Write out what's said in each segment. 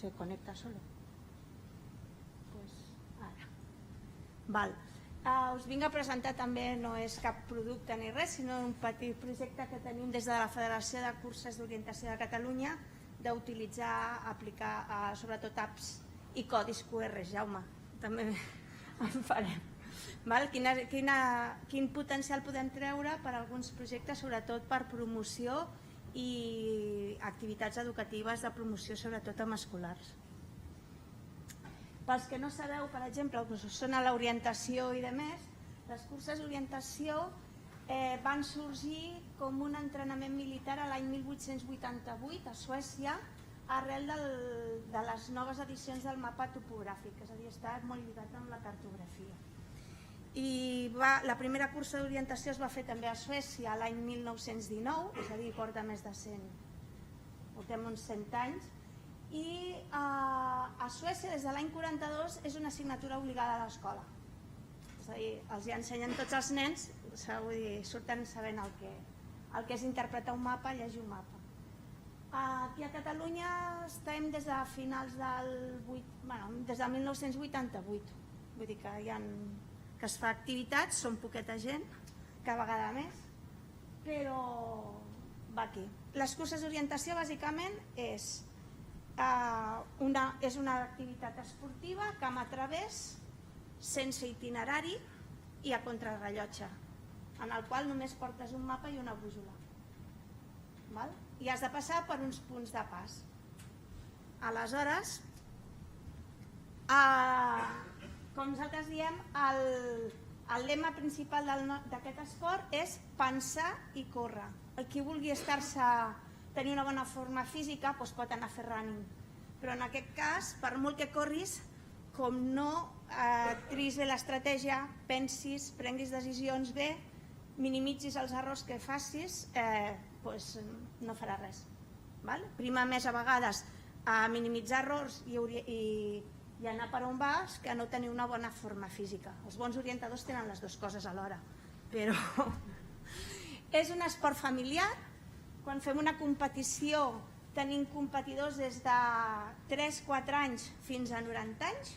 se conecta solo. Pues ara. Val. Us vinc a presentar també, no és cap producte ni res, sinó un petit projecte que tenim des de la Federació de Curses d'Orientació de Catalunya d'utilitzar, aplicar sobretot apps i codis QR, Jaume, també en farem. Quin potencial podem treure per a alguns projectes, sobretot per promoció i activitats educatives de promoció, sobretot amb escolars. Pels que no sabeu, per exemple, que són a l'orientació i demés, les curses d'orientació van sorgir com un entrenament militar a l'any 1888 a Suècia arrel de les noves edicions del mapa topogràfic, és a dir, està molt lligat amb la cartografia. I la primera cursa d'orientació es va fer també a Suècia l'any 1919, és a dir, porta més de 100, portem uns 100 anys, i a Suècia des de l'any 42 és una assignatura obligada a l'escola. És a dir, els hi ensenyen tots els nens, surten sabent el que és interpretar un mapa, llegir un mapa. Aquí a Catalunya estem des de finals des del 1988, vull dir que es fa activitats, són poqueta gent, cada vegada més, però va aquí. Les curses d'orientació bàsicament és una activitat esportiva camp a través, sense itinerari i a contrarrellotge, en el qual només portes un mapa i una brúixola. I has de passar per uns punts de pas. Aleshores, com nosaltres diem, el lema principal d'aquest esport és pensar i córrer. Qui vulgui tenir una bona forma física pot anar a fer running, però en aquest cas, per molt que corris, com no triïs bé l'estratègia, pensis, prenguis decisions bé, minimitzis els errors que facis, no farà res. Prima més a vegades a minimitzar errors i anar per on vas que no tenir una bona forma física. Els bons orientadors tenen les dues coses alhora, però és un esport familiar. Quan fem una competició tenim competidors des de 3-4 anys fins a 90 anys.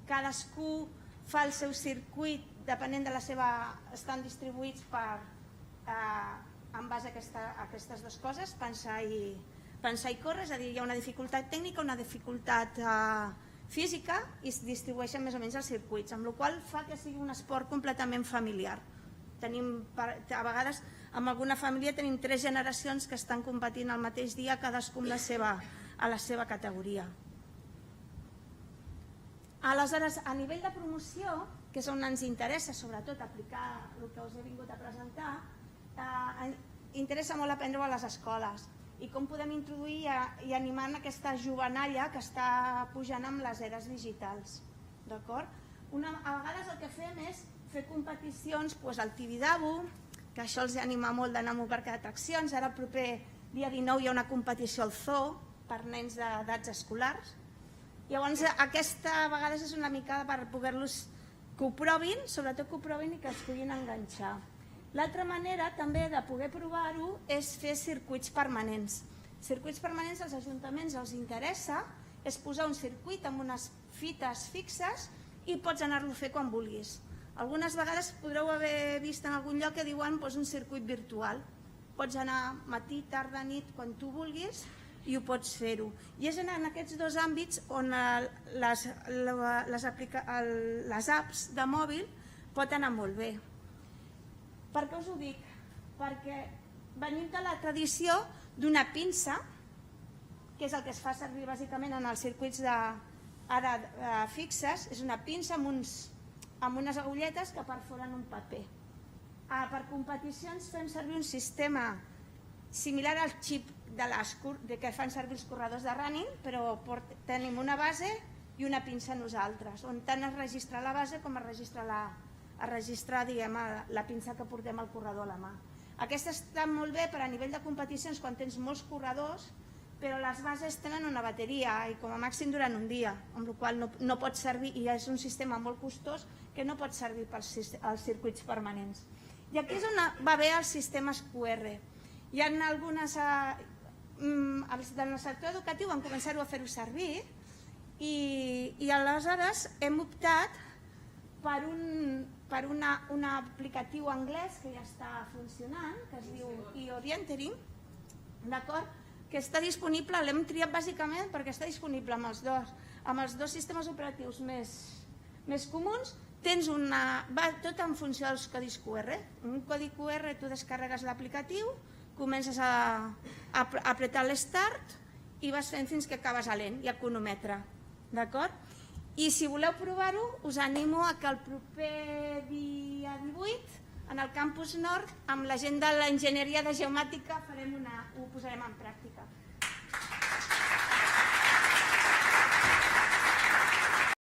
Cadascú fa el seu circuit, depenent de la seva... estan distribuïts en base a aquestes dues coses, pensar i córrer, és a dir, hi ha una dificultat tècnica, una dificultat física i es distribueixen més o menys els circuits, amb la qual cosa fa que sigui un esport completament familiar. A vegades, en alguna família tenim 3 generacions que estan competint el mateix dia, cadascú a la seva categoria. Aleshores, a nivell de promoció, que és on ens interessa sobretot aplicar el que us he vingut a presentar, interessa molt aprendre a les escoles i com podem introduir i animar aquesta jovenalla que està pujant amb les eres digitals. A vegades el que fem és fer competicions al Tibidabo, que això els anima molt d'anar a un parc d'atraccions. Ara el proper dia 19 hi ha una competició al zoo per nens d'edats escolars. Llavors aquesta a vegades és una mica per poder-los que ho provin, sobretot que ho provin i que es puguin enganxar. L'altra manera també de poder provar-ho és fer circuits permanents. Circuits permanents als ajuntaments els interessa, és posar un circuit amb unes fites fixes i pots anar-lo a fer quan vulguis. Algunes vegades podreu haver vist en algun lloc que diuen un circuit virtual. Pots anar matí, tarda, nit, quan tu vulguis i ho pots fer-ho. I és en aquests dos àmbits on les apps de mòbil pot anar molt bé. Per què us ho dic? Perquè venim de la tradició d'una pinça, que és el que es fa servir bàsicament en els circuits fixes, és una pinça amb unes agulletes que perforen un paper. Per competicions fem servir un sistema similar al xip que fan servir els corredors de running, però tenim una base i una pinça nosaltres, on tant es registra la base com es registra la pinça que portem al corredor a la mà. Aquesta està molt bé per a nivell de competicions quan tens molts corredors, però les bases tenen una bateria i com a màxim duren un dia, amb la qual cosa no pot servir i és un sistema molt costós que no pot servir pels circuits permanents. I aquí és on va bé els sistemes QR. Hi ha algunes els del sector educatiu van començar-ho a fer-ho servir i aleshores hem optat per un aplicatiu anglès que ja està funcionant, que es diu eOrienteering, d'acord? Que està disponible, l'hem triat bàsicament perquè està disponible amb els dos sistemes operatius més comuns. Va tot en funció dels codis QR. Un codi QR tu descarregues l'aplicatiu, comences a apretar l'Start i vas fent fins que acabes a l'end i a cronòmetre, d'acord? I si voleu provar-ho, us animo a que el proper dia 18 en el campus nord, amb la gent de l'enginyeria de geomàtica, ho posarem en pràctica.